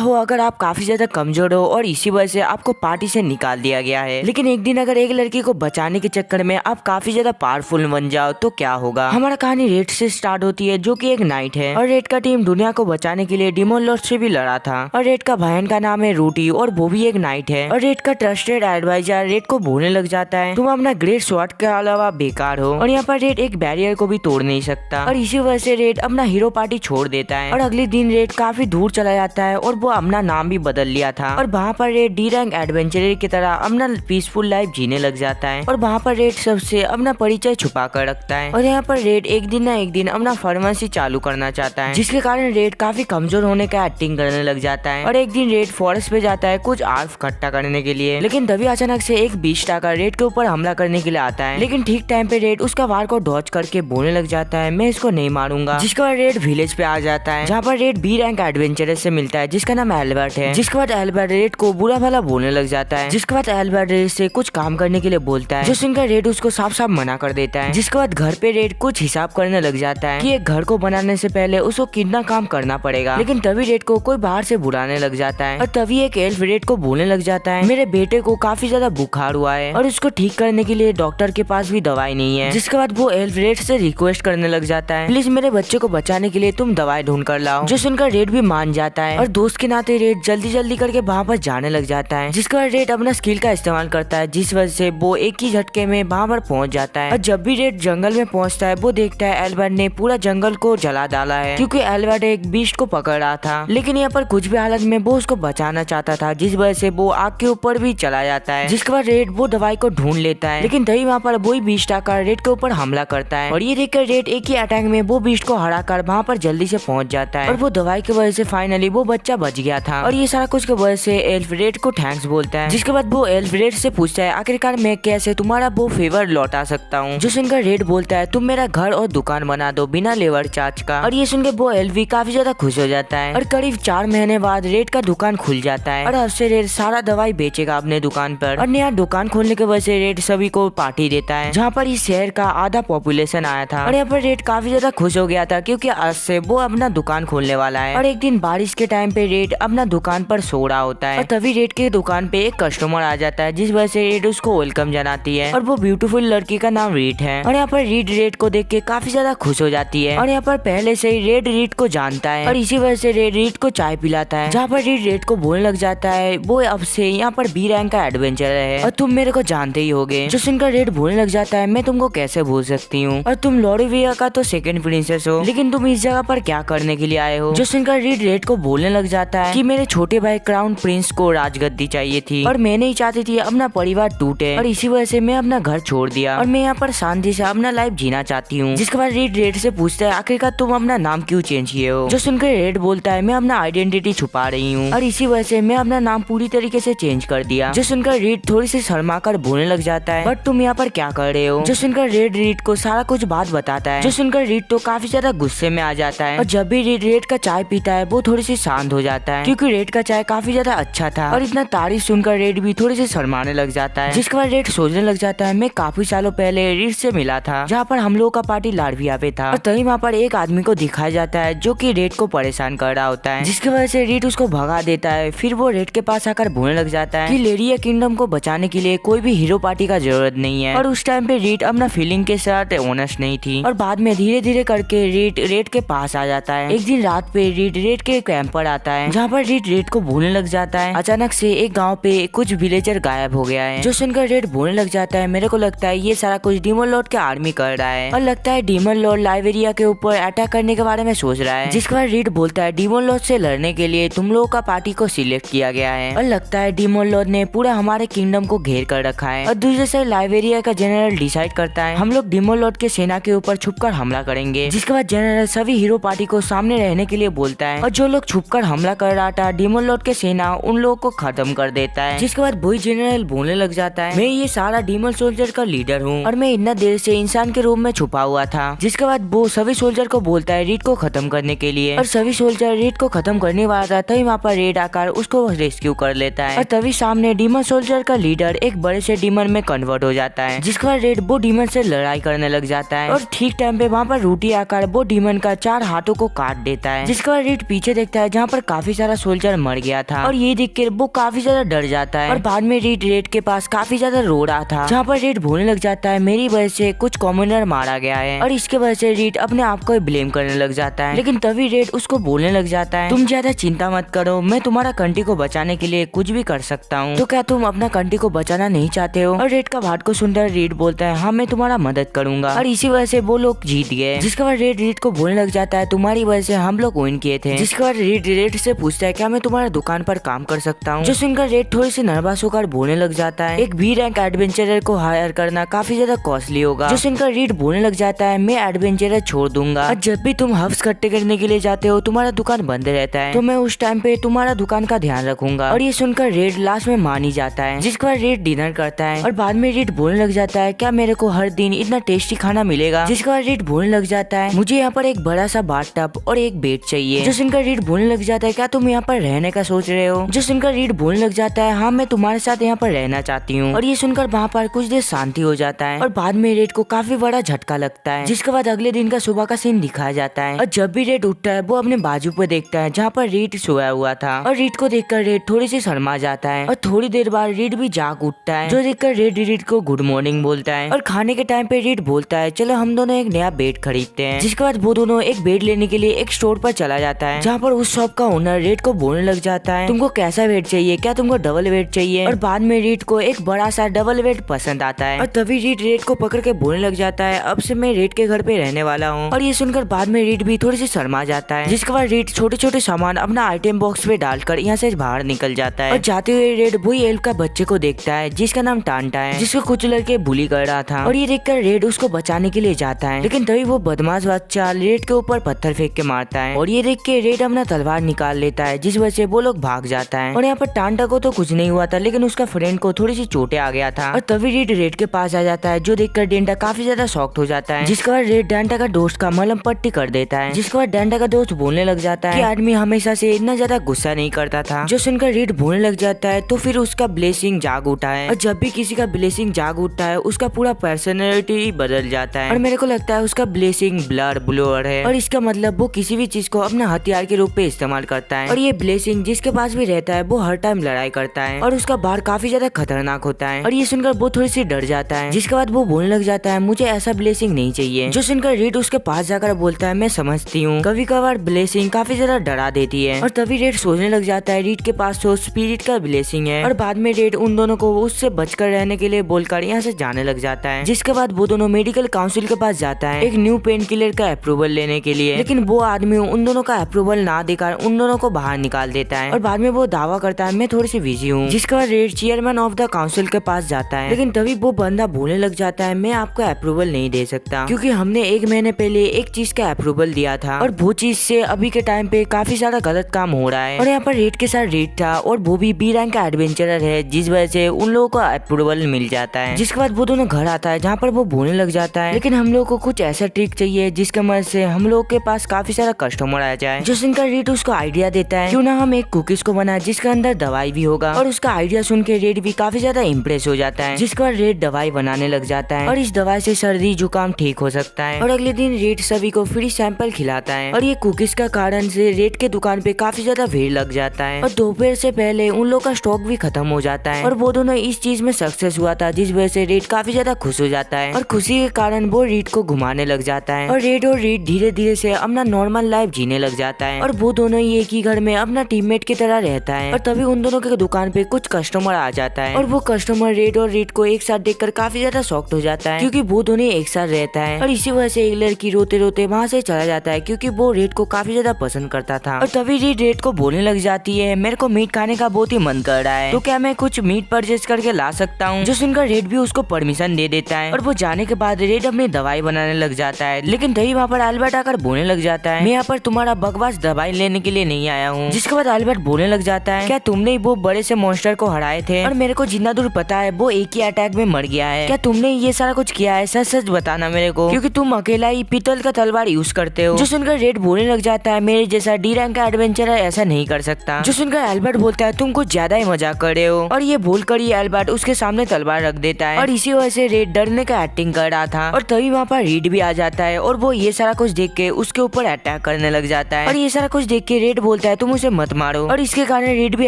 हो अगर आप काफी ज्यादा कमजोर हो और इसी वजह से आपको पार्टी से निकाल दिया गया है, लेकिन एक दिन अगर एक लड़की को बचाने के चक्कर में आप काफी ज्यादा पावरफुल बन जाओ तो क्या होगा। हमारा कहानी रेड से स्टार्ट होती है जो कि एक नाइट है और रेड का टीम दुनिया को बचाने के लिए डिमोन लॉर्ड से भी लड़ा था और रेड का बहन का नाम है रूटी और वो भी एक नाइट है और रेड का ट्रस्टेड एडवाइजर रेड को बोलने लग जाता है तुम अपना ग्रेट स्वॉर्ड के अलावा बेकार हो और यहाँ पर रेड एक बैरियर को भी तोड़ नहीं सकता और इसी वजह से रेड अपना हीरो पार्टी छोड़ देता है और अगले दिन रेड काफी दूर चला जाता है और वो अपना नाम भी बदल लिया था और वहाँ पर रेड डी रैंक एडवेंचरर की तरह अपना पीसफुल लाइफ जीने लग जाता है और वहाँ पर रेड सबसे अपना परिचय छुपा कर रखता है और यहाँ पर रेड एक दिन न एक दिन अपना फार्मेसी चालू करना चाहता है जिसके कारण रेड काफी कमजोर होने का एक्टिंग करने लग जाता है और एक दिन रेड फॉरेस्ट पे जाता है कुछ आर्फ इकट्ठा करने के लिए, लेकिन तभी अचानक से एक बीस्ट आकर रेड के ऊपर हमला करने के लिए आता है, लेकिन ठीक टाइम पे रेड उसका वार को डॉज करके बोलने लग जाता है मैं इसको नहीं मारूंगा। जिसके बाद रेड विलेज पे आ जाता है जहाँ पर रेड बी रैंक एडवेंचरर से मिलता है जिसका नाम एल्बर्ट है। जिसके बाद एल्बर्ट रेड को बुरा भला बोलने लग जाता है, जिसके बाद एल्बर्ट रेड से कुछ काम करने के लिए बोलता है जो सुनकर रेड उसको साफ साफ मना कर देता है। जिसके बाद घर पे रेड कुछ हिसाब करने लग जाता है कि एक घर को बनाने से पहले उसको कितना काम करना पड़ेगा, लेकिन तभी रेड को कोई बाहर से बुलाने लग जाता है और तभी एक एल्फ रेड को बोलने लग जाता है मेरे बेटे को काफी ज्यादा बुखार हुआ है और उसको ठीक करने के लिए डॉक्टर के पास भी दवाई नहीं है। जिसके बाद वो एल्फ रेड से रिक्वेस्ट करने लग जाता है प्लीज मेरे बच्चे को बचाने के लिए तुम दवाई ढूंढ कर लाओ, जो सुनकर रेड भी मान जाता है और दोस्त के नाते रेड जल्दी जल्दी करके वहाँ पर जाने लग जाता है। जिसके बाद रेड अपना स्किल का इस्तेमाल करता है जिस वजह से वो एक ही झटके में वहाँ पर पहुँच जाता है और जब भी रेड जंगल में पहुँचता है वो देखता है एल्बर्ट ने पूरा जंगल को जला डाला है क्योंकि एल्बर्ट एक बीस्ट को पकड़ रहा था, लेकिन यहाँ पर कुछ भी हालत में वो उसको बचाना चाहता था जिस वजह से वो आग के ऊपर भी चला जाता है। जिसके बाद रेड वो दवाई को ढूंढ लेता है, लेकिन तभी वहाँ पर वही बीस्ट आकर रेड के ऊपर हमला करता है और ये देखकर रेड एक ही अटैक में वो बीस्ट को हराकर वहाँ पर जल्दी से पहुँच जाता है और वो दवाई की वजह से फाइनली वो बच्चा बच गया था और ये सारा कुछ की वजह से एल्फ रेड को थैंक्स बोलता है। जिसके बाद वो एल्फ रेड से पूछता है आखिरकार मैं कैसे तुम्हारा वो फेवर लौटा सकता हूँ, जो सुनकर रेड बोलता है तुम मेरा घर और दुकान बना दो बिना लेबर चार्ज का और ये सुनकर वो एल्फ भी काफी ज्यादा खुश हो जाता है और करीब 4 महीने बाद रेड का दुकान खुल जाता है और अब से रेड सारा दवाई बेचेगा अपने दुकान पर और नया दुकान खोलने की वजह से रेड सभी को पार्टी देता है जहाँ पर इस शहर का आधा पॉपुलेशन आया था और यहाँ पर रेड काफी ज्यादा खुश हो गया था क्योंकि आज से वो अपना दुकान खोलने वाला है। और एक दिन बारिश के टाइम पे रेड अपना दुकान पर सो रहा होता है और तभी रेड के दुकान पे एक कस्टमर आ जाता है जिस वजह से रेड उसको वेलकम जनाती है और वो ब्यूटीफुल लड़की का नाम रीड है और यहाँ पर रीड रेड को देख के काफी ज्यादा खुश हो जाती है और यहाँ पर पहले से ही रेड रीड को जानता है और इसी वजह से रेड रीड को चाय पिलाता है जहाँ पर रीड रेड को बोलने लग जाता है वो अब से यहाँ पर बी रैंक का एडवेंचरर है और तुम मेरे को जानते ही होगे, जो सुनकर रेड बोलने लग जाता है मैं तुमको कैसे भूल सकती हूँ और तुम लॉरिविया का तो सेकंड प्रिंसेस हो, लेकिन तुम इस जगह पर क्या करने के लिए आए हो। जो सुनकर रीड रेड को बोलने लग जाता है कि मेरे छोटे भाई क्राउन प्रिंस को राजगद्दी चाहिए थी और मैं नहीं चाहती थी अपना परिवार टूटे और इसी वजह से मैं अपना घर छोड़ दिया और मैं यहाँ पर शांति से अपना लाइफ जीना चाहती हूँ। जिसके बाद रीड रेड से पूछता है आखिरकार तुम अपना नाम क्यों चेंज किए हो, जो सुनकर रेड बोलता है मैं अपना आइडेंटिटी छुपा रही हूँ और इसी वजह से मैं अपना नाम पूरी तरीके से चेंज कर दिया। जो सुनकर रीड थोड़ी सी शर्मा कर बोलने लग जाता है बट तुम यहाँ पर क्या कर रहे हो। जो सुनकर रेड रीड को सारा कुछ बात बताता है, जो सुनकर रीड तो काफी ज्यादा गुस्से में आ जाता है और जब भी रीड रेड का चाय पीता है वो थोड़ी सी शांत हो जाता है क्योंकि रेड का चाय काफी ज्यादा अच्छा था और इतना तारीफ सुनकर रेड भी थोड़ी सी शर्माने लग जाता है। जिसके बाद रेड सोचने लग जाता है मैं काफी सालों पहले रीड से मिला था जहाँ पर हम लोगों का पार्टी लाडविया पे था और तभी वहाँ पर एक आदमी को दिखाया जाता है जो कि रेड को परेशान कर रहा होता है, जिसकी वजह से रेड उसको भगा देता है। फिर वो रेड के पास आकर बोलने लग जाता है कि लेरिया किंगडम को बचाने के लिए कोई भी हीरो पार्टी का जरूरत नहीं है और उस टाइम पे रेड अपना फीलिंग के साथ ऑनेस्ट नहीं थी और बाद में धीरे धीरे करके रेड के पास आ जाता है। एक दिन रात पे रेड के कैंप पर आता है जहाँ पर रेड को बोलने लग जाता है अचानक से एक गाँव पे कुछ विलेजर गायब हो गया है, जो सुनकर रेड बोलने लग जाता है मेरे को लगता है ये सारा कुछ डीमन लॉर्ड के आर्मी कर रहा है और लगता है डीमन लॉर्ड लाइबेरिया के ऊपर अटैक करने के बारे में सोच रहा है। जिसके बाद रेड बोलता है डीमन लॉर्ड से लड़ने के लिए तुम लोगों का पार्टी को सिलेक्ट किया गया है और लगता है डीमन लॉर्ड ने पूरा हमारे किंगडम को घेर कर रखा है और दूसरे साइड लाइबेरिया का जनरल डिसाइड करता है हम लोग डीमन लॉर्ड के सेना के ऊपर छुपकर हमला करेंगे। जिसके बाद जनरल सभी हीरो पार्टी को सामने रहने के लिए बोलता है और जो लोग छुपकर हमला कर रहा था डीमन लॉर्ड के सेना उन लोगों को खत्म कर देता है। जिसके बाद वही जनरल बोलने लग जाता है मैं ये सारा डीमन सोल्जर का लीडर हूँ और मैं इतना देर से इंसान के रूप में छुपा हुआ था। जिसके बाद वो सभी सोल्जर को बोलता है रीड को खत्म करने के लिए और सभी सोल्जर रीड को खत्म करने वाला था तभी वहाँ पर रेड आकर उसको रेस्क्यू कर लेता है और तभी सामने डीमन सोल्जर का लीडर एक बड़े से डीमन में कन्वर्ट हो जाता है। जिसके बाद रेड वो डीमन से लड़ाई करने लग जाता है और ठीक टाइम पे वहाँ पर रूटी आकर वो डीमन का 4 हाथों को काट देता है। जिसके बाद रेड पीछे देखता है जहाँ पर काफी काफी सारा सोल्जर मर गया था और ये देख कर वो काफी ज्यादा डर जाता है और बाद में रीड रेड के पास काफी ज्यादा रो रहा था, जहाँ पर रीड बोलने लग जाता है मेरी वजह से कुछ कॉमनर मारा गया है और इसके वजह से रीड अपने आप को ब्लेम करने लग जाता है। लेकिन तभी रेड उसको बोलने लग जाता है तुम ज्यादा चिंता मत करो, मैं तुम्हारा कंट्री को बचाने के लिए कुछ भी कर सकता हूँ, तो क्या तुम अपना कंट्री को बचाना नहीं चाहते हो? और रेड का बात को सुनकर रीड बोलता है हाँ मैं तुम्हारा मदद करूंगा और इसी वजह से वो लोग जीत गए। जिसके बाद रेड को बोलने लग जाता है तुम्हारी वजह से हम लोग विन किए थे। जिसके बाद रेड से पूछता है क्या मैं तुम्हारा दुकान पर काम कर सकता हूँ? जो सुनकर रेड थोड़ी सी नर्वस होकर बोलने लग जाता है एक बी रैंक एडवेंचरर को हायर करना काफी ज्यादा कॉस्टली होगा। जो सुनकर रेड बोलने लग जाता है मैं एडवेंचरर छोड़ दूंगा और जब भी तुम हब्स इकट्ठे करने के लिए जाते हो तुम्हारा दुकान बंद रहता है, तो मैं उस टाइम पे तुम्हारा दुकान का ध्यान रखूंगा। और ये सुनकर रेड लास्ट में मान ही जाता है। जिसके बाद रेड डिनर करता है और बाद में रेड बोलने लग जाता है क्या मेरे को हर दिन इतना टेस्टी खाना मिलेगा? जिसके बाद रेड बोलने लग जाता है मुझे यहाँ पर एक बड़ा सा बाथटब और एक बेड चाहिए। जो सुनकर रेड बोलने लग जाता है क्या तुम यहाँ पर रहने का सोच रहे हो? जो सुनकर रेड बोलने लग जाता है हाँ मैं तुम्हारे साथ यहाँ पर रहना चाहती हूँ। और ये सुनकर वहाँ पर कुछ देर शांति हो जाता है और बाद में रेड को काफी बड़ा झटका लगता है। जिसके बाद अगले दिन का सुबह का सीन दिखाया जाता है और जब भी रेड उठता है वो अपने बाजू पे देखता है जहाँ पर रीड सोया हुआ था और रीड को देखकर रेड थोड़ी सी शर्मा जाता है और थोड़ी देर बाद रीड भी जाग उठता है, जो देखकर रेड को गुड मॉर्निंग बोलता है। और खाने के टाइम पे रीड बोलता है चलो हम दोनों एक नया बेड खरीदते हैं। जिसके बाद वो दोनों एक बेड लेने के लिए एक स्टोर पर चला जाता है, जहाँ पर उस शॉप का ओनर रेड को बोलने लग जाता है तुमको कैसा बेड चाहिए, क्या तुमको डबल बेड चाहिए? और बाद में रीड को एक बड़ा सा डबल बेड पसंद आता है और तभी रीड रेड को पकड़ के बोलने लग जाता है अब से मैं रेड के घर पे रहने वाला हूँ। और ये सुनकर बाद में रीड भी थोड़ी सी शर्मा जाता है। जिसके बाद रेड छोटे छोटे सामान अपना आइटम बॉक्स पे डालकर यहाँ से बाहर निकल जाता है और जाते हुए रेड वही एल्फ का बच्चे को देखता है जिसका नाम टांटा है, जिसको कुछ लड़के बुली कर रहा था। और ये देखकर रेड उसको बचाने के लिए जाता है, लेकिन तभी वो बदमाश बच्चा रेड के ऊपर पत्थर फेंक के मारता है और ये देख के रेड अपना तलवार निकाल लेता है, जिस वजह से वो लोग भाग जाता है। और यहाँ पर टांटा को तो कुछ नहीं हुआ था, लेकिन उसका फ्रेंड को थोड़ी सी चोटें आ गया था। और तभी रेड के पास आ जाता है, जो देखकर डेंटा काफी ज्यादा शॉक्ड हो जाता है। जिसके बाद रेड डेंटा का दोस्त का मलम पट्टी कर देता है। जिसके बाद डेंटा का दोस्त बोलने लग जाता है कि आदमी हमेशा से इतना ज्यादा गुस्सा नहीं करता था। जो सुनकर रेड बोलने लग जाता है तो फिर उसका ब्लेसिंग जाग उठा है और जब भी किसी का ब्लेसिंग जाग उठता है उसका पूरा पर्सनैलिटी बदल जाता है। और मेरे को लगता है उसका ब्लेसिंग ब्लर ब्लोअर है और इसका मतलब वो किसी भी चीज को अपना हथियार के रूप में इस्तेमाल करता है। और ये ब्लेसिंग जिसके पास भी रहता है वो हर टाइम लड़ाई करता है और उसका बार काफी ज्यादा खतरनाक होता है। और ये सुनकर वो थोड़ी सी डर जाता है। जिसके बाद वो बोलने लग जाता है मुझे ऐसा ब्लेसिंग नहीं चाहिए। जो सुनकर रेड उसके पास जाकर बोलता है मैं समझती हूँ कभी कभार ब्लेसिंग काफी ज्यादा डरा देती है। और तभी रेड सोचने लग जाता है रीड के पास तो स्पिरिट का ब्लेसिंग है। और बाद में रेड उन दोनों को उससे बचकर रहने के लिए बोलकर यहाँ से जाने लग जाता है। जिसके बाद वो दोनों मेडिकल काउंसिल के पास जाता है एक न्यू पेन किलर का अप्रूवल लेने के लिए, लेकिन वो आदमी उन दोनों का अप्रूवल ना देकर उन दोनों को बाहर निकाल देता है। और बाद में वो दावा करता है मैं थोड़ी सी बिजी हूँ। जिसके बाद red chairman of the council के पास जाता है, लेकिन तभी वो बंदा बोलने लग जाता है मैं आपको अप्रूवल नहीं दे सकता क्योंकि हमने 1 महीने पहले एक चीज का अप्रूवल दिया था और वो चीज से अभी के टाइम पे काफी सारा गलत काम हो रहा है। और यहाँ पर रेड के साथ रेड था और वो भी बी रैंक का एडवेंचरर है, जिस वजह से उन लोगों को अप्रूवल मिल जाता है। जिसके बाद वो दोनों घर आता है जहाँ पर वो बोलने लग जाता है लेकिन हम लोग को कुछ ऐसा ट्रिक चाहिए जिसके मदद से हम लोग के पास काफी सारा कस्टमर आ जाए। जो सुनकर रेड उसको आइडिया देता है क्यों ना हम एक कुकीज को बनाए जिसके अंदर दवाई भी होगा। और उसका आइडिया सुन के रेड भी काफी ज्यादा इम्प्रेस हो जाता है। जिसके बाद रेड दवाई बनाने लग जाता है और इस दवाई से सर्दी जुकाम ठीक हो सकता है। और अगले दिन रेड सभी को फ्री सैंपल खिलाता है और ये कुकीज का कारण से रेड के दुकान पे काफी ज्यादा भीड़ लग जाता है और दोपहर से पहले उन लोग का स्टॉक भी खत्म हो जाता है। और वो दोनों इस चीज में सक्सेस हुआ था, जिस वजह से रेड काफी ज्यादा खुश हो जाता है और खुशी के कारण वो रेड को घुमाने लग जाता है। और रेड धीरे धीरे से अपना नॉर्मल लाइफ जीने लग जाता है और वो दोनों ही एक ही घर में अपना टीममेट की तरह रहता है। और तभी उन दोनों के दुकान पे कुछ कस्टमर आ जाता है और वो कस्टमर रेड को एक साथ देखकर काफी ज्यादा शॉक्ड हो जाता है क्योंकि वो दोनों एक साथ रहता है। और इसी वजह से एक लड़की रोते रोते वहाँ से चला जाता है क्योंकि वो रेड को काफी ज्यादा पसंद करता था। और तभी रेड को बोलने लग जाती है मेरे को मीट खाने का बहुत ही मन कर रहा है, तो क्या मैं कुछ मीट परचेज करके ला सकता हूँ? जो सुनकर रेड भी उसको परमिशन दे देता है और वो जाने के बाद रेड अपनी दवाई बनाने लग जाता है। लेकिन तभी वहाँ पर अल्बर्ट आकर बोलने लग जाता है मैं यहाँ पर तुम्हारा बकवास दवाई लेने के लिए नहीं आया हूँ। जिसके बाद अल्बर्ट बोलने लग जाता है क्या तुमने वो बड़े से मॉन्स्टर को हराए थे और मेरे को जितना दूर पता है वो एक ही अटैक में मर गया है, क्या तुमने ये सारा कुछ किया है? सच सच बताना मेरे को, क्योंकि तुम अकेला ही पीतल का तलवार यूज करते हो। जो सुनकर रेड बोलने लग जाता है मेरे जैसा डी रैंक का एडवेंचरर ऐसा नहीं कर सकता। जो सुनकर अल्बर्ट बोलता है तुम कुछ ज्यादा ही मजाक कर रहे हो और ये बोलकर ही अल्बर्ट उसके सामने तलवार रख देता है और इसी वजह से रेड डरने का एक्टिंग कर रहा था। और तभी वहाँ पर रीड भी आ जाता है और वो ये सारा कुछ देख के उसके ऊपर अटैक करने लग जाता है। और ये सारा कुछ देख के रेड बोलता बोलता है तुम उसे मत मारो, और इसके कारण रेड भी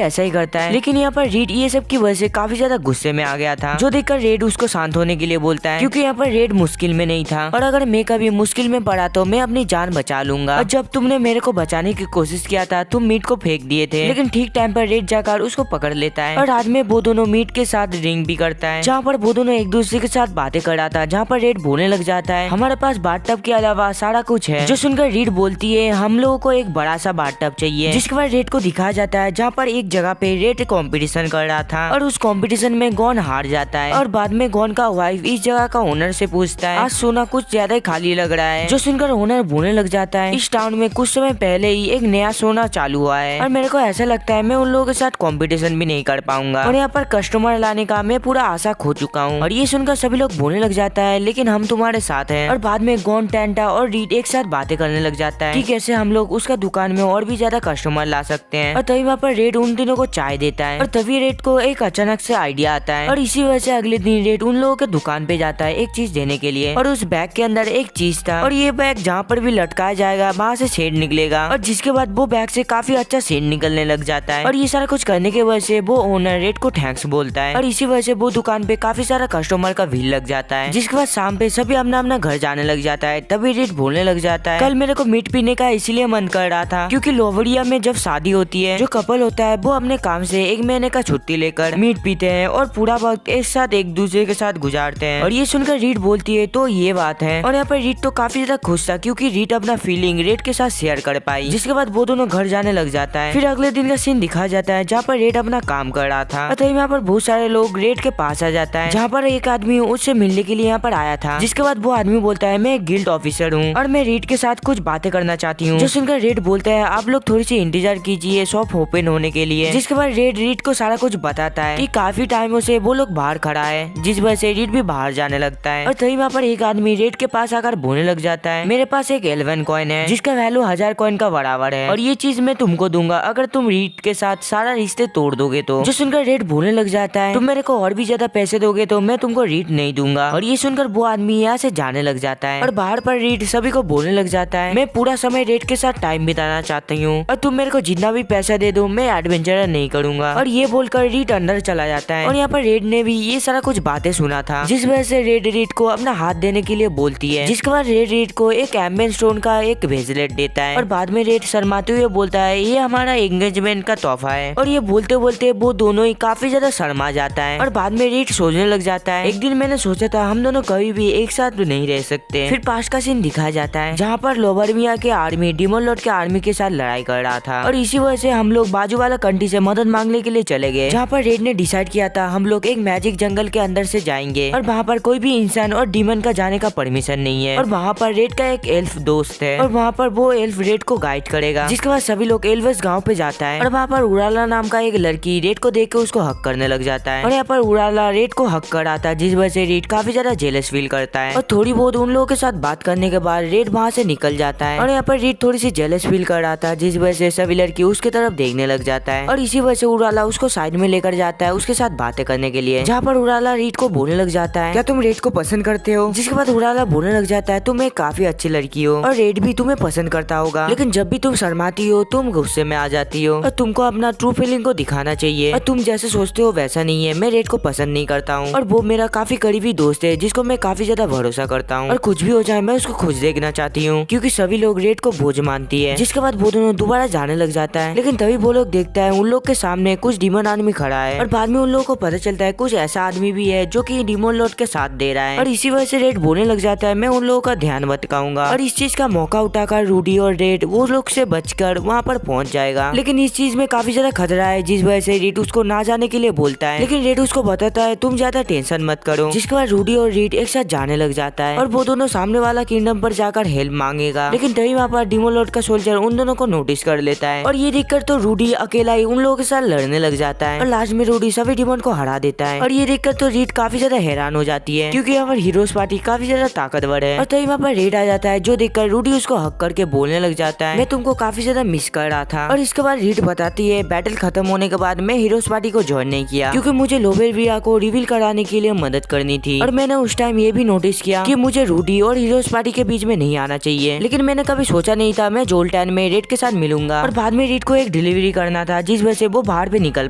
ऐसा ही करता है। लेकिन यहाँ पर रेड ये सब की वजह से काफी ज्यादा गुस्से में आ गया था, जो देखकर रेड उसको शांत होने के लिए बोलता है, क्योंकि यहाँ पर रेड मुश्किल में नहीं था, और अगर मैं कभी मुश्किल में पड़ा तो मैं अपनी जान बचा लूंगा। और जब तुमने मेरे को बचाने की कोशिश किया था तुम मीट को फेंक दिए थे, लेकिन ठीक टाइम पर रेड जाकर उसको पकड़ लेता है, और रात में वो दोनों मीट के साथ ड्रिंक भी करता है, जहाँ पर वो दोनों एक दूसरे के साथ बातें कर रहा था, जहाँ पर रेड बोलने लग जाता है हमारे पास बाथटब के अलावा सारा कुछ है, जो सुनकर रेड बोलती है हम लोगों को एक बड़ा सा बाथटब चाहिए, जिसके बाद रेड को दिखाया जाता है जहाँ पर एक जगह पे रेड कंपटीशन कर रहा था, और उस कंपटीशन में गॉन हार जाता है, और बाद में गॉन का वाइफ इस जगह का ओनर से पूछता है आज सोना कुछ ज्यादा ही खाली लग रहा है, जो सुनकर ओनर बोलने लग जाता है इस टाउन में कुछ समय पहले ही एक नया सोना चालू हुआ है, और मेरे को ऐसा लगता है मैं उन लोगों के साथ कंपटीशन भी नहीं कर पाऊंगा, और यहाँ पर कस्टमर लाने का मैं पूरा आशा खो चुका हूँ। और ये सुनकर सभी लोग बोलने लग जाता है लेकिन हम तुम्हारे साथ हैं, और बाद में गॉन, टेंटा और रीड एक साथ बातें करने लग जाता है कि कैसे हम लोग उसका दुकान में और भी ज्यादा कस्टमर ला सकते हैं, और तभी वहाँ पर रेड उन तीनों को चाय देता है, और तभी रेड को एक अचानक से आइडिया आता है, और इसी वजह से अगले दिन रेड उन लोगों के दुकान पे जाता है एक चीज देने के लिए, और उस बैग के अंदर एक चीज था, और ये बैग जहाँ पर भी लटकाया जाएगा वहाँ से शेड निकलेगा, और जिसके बाद वो बैग से काफी अच्छा शेड निकलने लग जाता है, और ये सारा कुछ करने की वजह से वो ओनर रेड को थैंक्स बोलता है, और इसी वजह से वो दुकान पे काफी सारा कस्टमर का भीड़ लग जाता है, जिसके बाद शाम पे सभी अपना अपना घर जाने लग जाता है। तभी रेड बोलने लग जाता है कल मेरे को मीट पीने का इसलिए मन कर रहा था क्योंकि लोवड़िया में जब शादी होती है जो कपल होता है वो अपने काम से एक महीने का छुट्टी लेकर मीट पीते हैं और पूरा वक्त एक साथ एक दूसरे के साथ गुजारते हैं, और ये सुनकर रीड बोलती है तो ये बात है, और यहाँ पर रीड तो काफी ज्यादा खुश था क्योंकि रीड अपना फीलिंग रेड के साथ शेयर कर पाई, जिसके बाद वो दोनों घर जाने लग जाता है। फिर अगले दिन का सीन दिखाया जाता है जहाँ पर रेड अपना काम कर रहा था, तभी यहाँ पर बहुत सारे लोग रेड के पास आ जाता है, जहाँ पर एक आदमी उससे मिलने के लिए यहाँ पर आया था, जिसके बाद वो आदमी बोलता है मैं एक गिल्ड ऑफिसर हूँ और मैं रेड के साथ कुछ बातें करना चाहती हूँ, जो सुनकर रेड बोलता है आप लोग थोड़ी सी इंतजार कीजिए शॉप ओपन होने के लिए, जिसके बाद रेड को सारा कुछ बताता है कि काफी टाइमों से वो लोग बाहर खड़ा है, जिस वजह से रेड भी बाहर जाने लगता है, और तभी वहाँ पर एक आदमी रेड के पास आकर बोलने लग जाता है मेरे पास एक 11 कॉइन है जिसका वैल्यू 1000 कॉइन का बराबर है, और ये चीज मैं तुमको दूंगा अगर तुम रेड के साथ सारा रिश्ते तोड़ दोगे तो, जो सुनकर रेड बोलने लग जाता है तुम मेरे को और भी ज्यादा पैसे दोगे तो मैं तुमको रेड नहीं दूंगा, और ये सुनकर वो आदमी यहाँ से जाने लग जाता है, और बाहर पर रेड सभी को बोलने लग जाता है मैं पूरा समय रेड के साथ टाइम बिताना चाहती हूँ और तुम मेरे को जितना भी पैसा दे दो मैं एडवेंचर नहीं करूंगा, और ये बोलकर रेड अंदर चला जाता है, और यहाँ पर रेड ने भी ये सारा कुछ बातें सुना था, जिस वजह से रेड को अपना हाथ देने के लिए बोलती है, जिसके बाद रेड को एक एम्बेन स्टोन का एक ब्रेसलेट देता है, और बाद में रेड शर्माते हुए बोलता है ये हमारा एंगेजमेंट का तोहफा है, और ये बोलते बोलते वो दोनों ही काफी ज्यादा शर्मा जाता है, और बाद में रेड सोचने लग जाता है एक दिन मैंने सोचा था हम दोनों कभी भी एक साथ नहीं रह सकते। फिर पास का सीन दिखाया जाता है जहाँ पर लोबरमिया के आर्मी डिमन लॉर्ड के आर्मी के साथ लड़ाई कर रहा था, और इसी वजह से हम लोग बाजू वाला कंट्री से मदद मांगने के लिए चले गए, जहाँ पर रेड ने डिसाइड किया था हम लोग एक मैजिक जंगल के अंदर से जाएंगे, और वहाँ पर कोई भी इंसान और डीमन का जाने का परमिशन नहीं है, और वहाँ पर रेड का एक एल्फ दोस्त है, और वहाँ पर वो एल्फ रेड को गाइड करेगा, जिसके बाद सभी लोग एल्वस गाँव पे जाता है, और वहाँ पर उड़ाला नाम का एक लड़की रेड को देख के उसको हक करने लग जाता है, और यहाँ पर उड़ाला रेड को हक कर आता है, जिस वजह से रेड काफी ज्यादा जेलस फील करता है, और थोड़ी बहुत उन लोगों के साथ बात करने के बाद रेड वहाँ से निकल जाता है, और यहाँ पर रेड थोड़ी सी जेलस फील कर रहा था, जिस वजह से सभी लड़की उसके तरफ देखने लग जाता है, और इसी वजह से उड़ाला उसको साइड में लेकर जाता है उसके साथ बातें करने के लिए, जहाँ पर उड़ाला रेड को बोलने लग जाता है क्या तुम रेड को पसंद करते हो, जिसके बाद उड़ाला बोलने लग जाता है तुम एक काफी अच्छी लड़की हो और रेड भी तुम्हें पसंद करता होगा, लेकिन जब भी तुम शर्माती हो तुम गुस्से में आ जाती हो, और तुमको अपना ट्रू फीलिंग को दिखाना चाहिए, और तुम जैसे सोचते हो वैसा नहीं है, मैं रेड को पसंद नहीं करता हूँ, और वो मेरा काफी करीबी दोस्त है जिसको मैं काफी ज्यादा भरोसा करता हूँ, और कुछ भी हो जाए मैं उसको खुश देखना चाहती हूँ क्योंकि सभी लोग रेड को बोझ मानती है, जिसके बाद वो दोनों दोबारा जाने लग जाता है, लेकिन तभी वो लोग देखता है उन लोग के सामने कुछ डीमन आदमी खड़ा है, और बाद में उन लोगों को पता चलता है कुछ ऐसा आदमी भी है जो कि डीमन लॉर्ड के साथ दे रहा है, और इसी वजह से रेड बोलने लग जाता है मैं उन लोगों का ध्यान भटकाऊंगा, और इस चीज का मौका उठाकर रूडी और रेड वो लोग से बचकर वहाँ पर पहुंच जाएगा, लेकिन इस चीज में काफी ज्यादा खतरा है, जिस वजह से रेड उसको ना जाने के लिए बोलता है, लेकिन रेड उसको बताता है तुम ज्यादा टेंशन मत करो, जिसके बाद रूडी और रेड एक साथ जाने लग जाता है, और वो दोनों सामने वाला किंगडम पर जाकर हेल्प मांगेगा, लेकिन तभी वहाँ पर डीमन लॉर्ड का सोल्जर उन दोनों को नोटिस कर लेता है, और ये देखकर तो रूडी अकेला ही उन लोगों के साथ लड़ने लग जाता है, और लास्ट में रूडी सभी डीमन को हरा देता है, और ये देखकर तो रेड काफी ज्यादा हैरान हो जाती है क्योंकि यहाँ पर हीरोज पार्टी काफी ज्यादा ताकतवर है, और तभी वहाँ पर रेड आ जाता है जो देखकर रूडी उसको हक करके बोलने लग जाता है मैं तुमको काफी ज्यादा मिस कर रहा था, और इसके बाद रेड बताती है बैटल खत्म होने के बाद मैं हीरोज पार्टी को ज्वाइन नहीं किया क्योंकि मुझे लोबेरिया को रिवील कराने के लिए मदद करनी थी, और मैंने उस टाइम ये भी नोटिस किया कि मुझे रूडी और हीरोज पार्टी के बीच में नहीं आना चाहिए, लेकिन मैंने कभी सोचा नहीं था मैं जोल्टन में रेड के साथ मिलूंगा लूंगा। और बाद में रीड को एक डिलीवरी करना था जिस वजह से वो बाहर पे निकल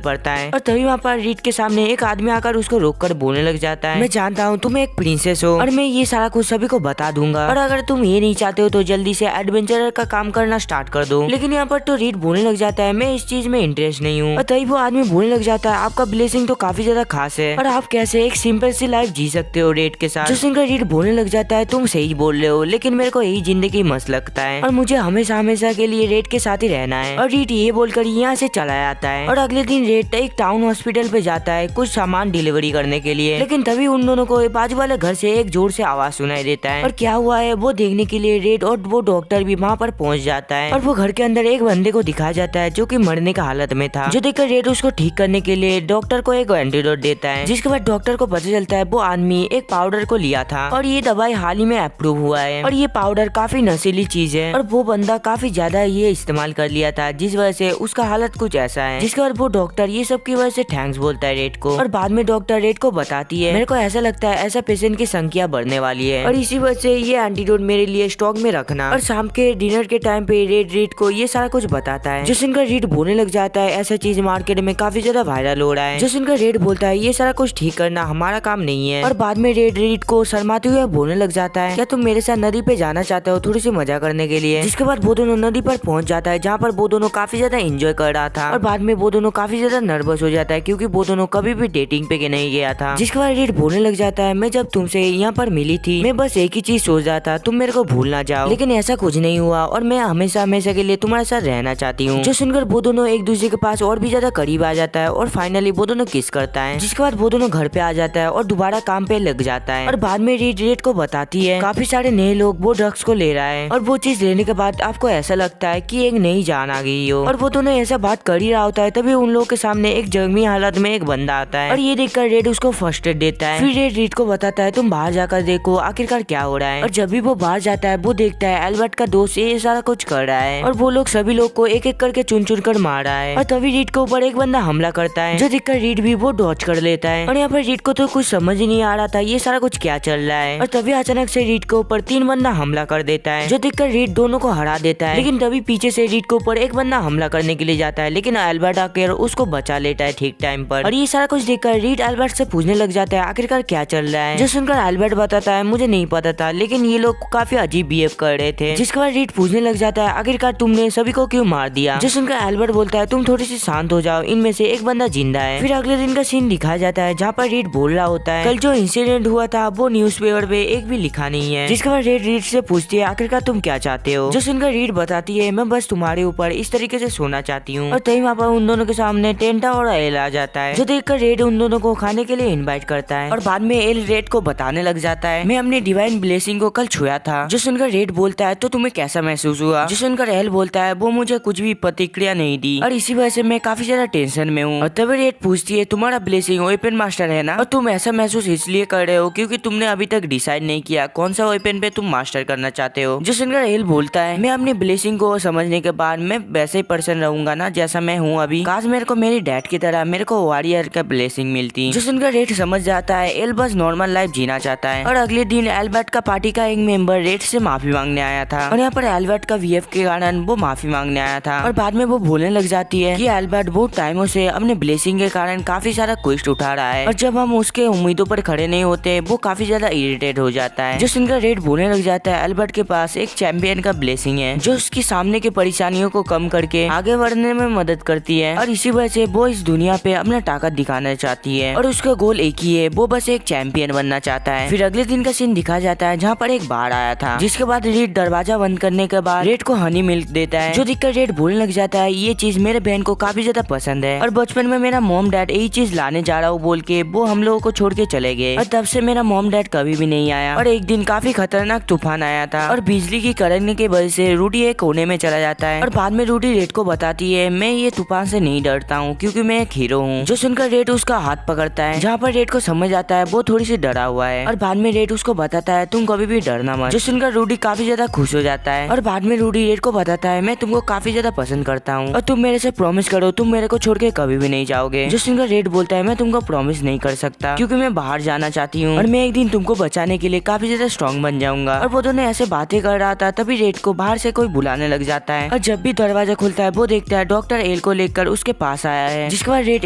पड़ता है। और तभी वहाँ पर रीड के सामने एक आदमी आकर उसको रोक कर बोलने लग जाता है, मैं जानता हूँ तुम एक प्रिंसेस हो और मैं ये सारा कुछ सभी को बता दूंगा, और अगर तुम ये नहीं चाहते हो तो जल्दी से एडवेंचरर का काम करना स्टार्ट कर दो। लेकिन यहाँ पर तो रीड बोलने लग जाता है, मैं इस चीज में इंटरेस्ट नहीं हूँ। और तभी वो आदमी बोलने लग जाता है, आपका ब्लेसिंग तो काफी ज्यादा खास है और आप कैसे एक सिंपल सी लाइफ जी सकते हो रेड के साथ। जो सुनकर रीड बोलने लग जाता है, तुम सही बोल रहे हो, लेकिन मेरे को यही जिंदगी मस्त लगता है और मुझे हमेशा हमेशा के लिए रेड के साथ ही रहना है। और रीड ये बोलकर यहाँ से चला जाता है। और अगले दिन रेड एक टाउन हॉस्पिटल पे जाता है कुछ सामान डिलीवरी करने के लिए। लेकिन तभी उन दोनों को बाजू वाले घर से एक जोर से आवाज सुनाई देता है और क्या हुआ है वो देखने के लिए रेड और वो डॉक्टर भी वहाँ पर पहुँच जाता है। और वो घर के अंदर एक बंदे को दिखाया जाता है जो कि मरने का हालत में था, जो देखकर रेड उसको ठीक करने के लिए डॉक्टर को एक एंटीडोट देता है। जिसके बाद डॉक्टर को पता चलता है वो आदमी एक पाउडर को लिया था और ये दवाई हाल ही में अप्रूव हुआ है और ये पाउडर काफी नशीली चीज है और वो बंदा काफी ज्यादा ये इस्तेमाल कर लिया था जिस वजह से उसका हालत कुछ ऐसा है। जिसके बाद वो डॉक्टर ये सब की वजह से थैंक्स बोलता है रेड को। और बाद में डॉक्टर रेड को बताती है, मेरे को ऐसा लगता है ऐसा पेशेंट की संख्या बढ़ने वाली है और इसी वजह से ये एंटीडोट मेरे लिए स्टॉक में रखना। और शाम के डिनर के टाइम पे रेड को ये सारा कुछ बताता है। जो सुनकर रेड बोलने लग जाता है, ऐसा चीज मार्केट में काफी ज्यादा वायरल हो रहा है। जो सुनकर रेड बोलता है, ये सारा कुछ ठीक करना हमारा काम नहीं है। और बाद में रेड को शर्माते हुए बोलने लग जाता है, क्या तुम मेरे साथ नदी पे जाना चाहते हो थोड़ी सी मजा करने के लिए। जिसके बाद वो दोनों नदी पर पहुंच जाता है जहाँ पर वो दोनों काफी ज्यादा एंजॉय कर रहा था। और बाद में वो दोनों काफी ज्यादा नर्वस हो जाता है क्योंकि वो दोनों कभी भी डेटिंग पे नहीं गया था। जिसके बाद रेड बोलने लग जाता है, मैं जब तुमसे यहाँ पर मिली थी मैं बस एक ही चीज सोच रहा था, तुम मेरे को भूल ना जाओ, लेकिन ऐसा कुछ नहीं हुआ और मैं हमेशा हमेशा के लिए तुम्हारे साथ रहना चाहती हूँ। जो सुनकर वो दोनों एक दूसरे के पास और भी ज्यादा करीब आ जाता है और फाइनली वो दोनों किस करता है। जिसके बाद वो दोनों घर पे आ जाता है और दोबारा काम पे लग जाता है। और बाद में रेड को बताती है, काफी सारे नए लोग वो ड्रग्स को ले रहा है और वो चीज लेने के बाद आपको ऐसा लगता है कि एक नई जान आ गई हो। और वो दोनों ऐसा बात कर ही रहा होता है तभी उन लोगों के सामने एक जख्मी हालत में एक बंदा आता है और ये देखकर रेड उसको फर्स्ट एड देता है। फिर रेड को बताता है, तुम बाहर जाकर देखो आखिरकार क्या हो रहा है। और जब भी वो बाहर जाता है वो देखता है एल्बर्ट का दोस्त ये सारा कुछ कर रहा है और वो लोग सभी लोग को एक एक करके चुन चुन कर मार रहा है। और तभी रीड के ऊपर एक बंदा हमला करता है जो देखकर रीड भी वो डॉज कर लेता है। और यहाँ पर रीड को तो कुछ समझ ही नहीं आ रहा था ये सारा कुछ क्या चल रहा है। और तभी अचानक से रीड के ऊपर 3 बंदा हमला कर देता है जो देखकर रीड दोनों को हरा देता है। लेकिन तभी पीछे से रीड के ऊपर एक बंदा हमला करने के लिए जाता है लेकिन एल्बर्ट आकर उसको बचा लेता है ठीक टाइम पर। और ये सारा कुछ देखकर रीड एल्बर्ट से पूछने लग जाता है आखिरकार क्या चल रहा है। जो सुनकर एल्बर्ट बताता है, मुझे नहीं पता था लेकिन ये लोग काफी अजीब बिहेव कर रहे थे। जिसके बाद रीड पूछने लग जाता है, आखिरकार तुमने सभी को क्यों मार दिया। जो सुनकर एल्बर्ट बोलता है, तुम थोड़ी सी शांत हो जाओ, इनमें से एक बंदा जिंदा है। फिर अगले दिन का सीन दिखाया जाता है जहाँ पर रीड बोल रहा होता है, कल जो इंसिडेंट हुआ था वो न्यूज़पेपर पे एक भी लिखा नहीं है। जिसके बाद रीड से पूछती है, आखिरकार तुम क्या चाहते हो। जो सुनकर रीड बताती है, मैं बस तुम्हारे ऊपर इस तरीके से सोना चाहती हूँ। और तभी वहाँ पर उन दोनों के सामने टेंटा और एल आ जाता है जो देखकर रेड उन दोनों को खाने के लिए इनवाइट करता है। और बाद में एल रेड को बताने लग जाता है, मैं अपने डिवाइन ब्लेसिंग को कल छुआ था। जो सुनकर रेड बोलता है, तो तुम्हें कैसा महसूस हुआ। जो सुनकर एल बोलता है, वो मुझे कुछ भी प्रतिक्रिया नहीं दी और इसी वजह से मैं काफी ज्यादा टेंशन में हूँ। और तभी रेड पूछती है, तुम्हारा ब्लेसिंग वेपन मास्टर है ना, और तुम ऐसा महसूस इसलिए कर रहे हो क्योंकि तुमने अभी तक डिसाइड नहीं किया कौन सा वेपन पे तुम मास्टर करना चाहते हो। जो सुनकर एल बोलता है, मैं अपनी ब्लेसिंग को समझने के बाद मैं वैसे ही पर्सन रहूंगा ना जैसा मैं हूँ अभी। काश मेरे को मेरी डैड की तरह मेरे को वॉरियर का ब्लेसिंग मिलती। जो सुनकर रेड समझ जाता है एल बस नॉर्मल लाइफ जीना चाहता है। और अगले दिन एल्बर्ट का पार्टी का एक मेंबर रेड से माफी मांगने आया था और यहाँ पर एल्बर्ट का वीएफ के कारण वो माफी मांगने आया था। और बाद में वो बोलने लग जाती है कि एल्बर्ट बहुत टाइमों से अपने ब्लेसिंग के कारण काफी सारा क्वेस्ट उठा रहा है और जब हम उसके उम्मीदों पर खड़े नहीं होते वो काफी ज्यादा इरिटेट हो जाता है। जो सुनकर रेड बोलने लग जाता है, एल्बर्ट के पास एक चैंपियन का ब्लेसिंग है जो उसके सामने की परेशानियों को कम करके आगे बढ़ने में मदद करती है और इसी वजह से वो इस दुनिया पे अपना ताकत दिखाना चाहती है और उसका गोल एक ही है, वो बस एक चैंपियन बनना चाहता है। फिर अगले दिन का सीन दिखाया जाता है जहाँ पर एक बाढ़ आया था जिसके बाद रेड दरवाजा बंद करने के बाद रेड को हनी मिल्क देता है जो देखकर रेड बोलने लग जाता है, ये चीज मेरे बहन को काफी ज्यादा पसंद है और बचपन में मेरा मॉम डैड यही चीज लाने जा रहा हूँ बोल के वो हम लोगों को छोड़ के चले गए और तब से मेरा मॉम डैड कभी भी नहीं आया। और एक दिन काफी खतरनाक तूफान आया था और बिजली की कड़कने की वजह से रूडी एक कोने में चला जाता है और बाद में रूडी रेड को बताती है, मैं ये तूफान से नहीं डरता हूँ क्योंकि मैं एक हीरो हूँ। जो सुनकर रेड उसका हाथ पकड़ता है जहाँ पर रेड को समझ आता है वो थोड़ी सी डरा हुआ है और बाद में रेड उसको बताता है, तुम कभी भी डरना मत। जो सुनकर रूडी काफी ज्यादा खुश हो जाता है और बाद में रूडी रेड को बताता है, मैं तुमको काफी ज्यादा पसंद करता हूँ और तुम मेरे से प्रॉमिस करो तुम मेरे को छोड़ के कभी भी नहीं जाओगे। जो सुनकर रेड बोलता है, मैं तुमको प्रॉमिस नहीं कर सकता क्योंकि मैं बाहर जाना चाहती हूँ और मैं एक दिन तुमको बचाने के लिए काफी ज्यादा स्ट्रॉन्ग बन जाऊंगा। और वो दोनों ऐसे बातें कर रहा था तभी रेड को बाहर से कोई बुलाने लग जाता है और और जब भी दरवाजा खुलता है वो देखता है डॉक्टर एल को लेकर उसके पास आया है, जिसके बाद रेड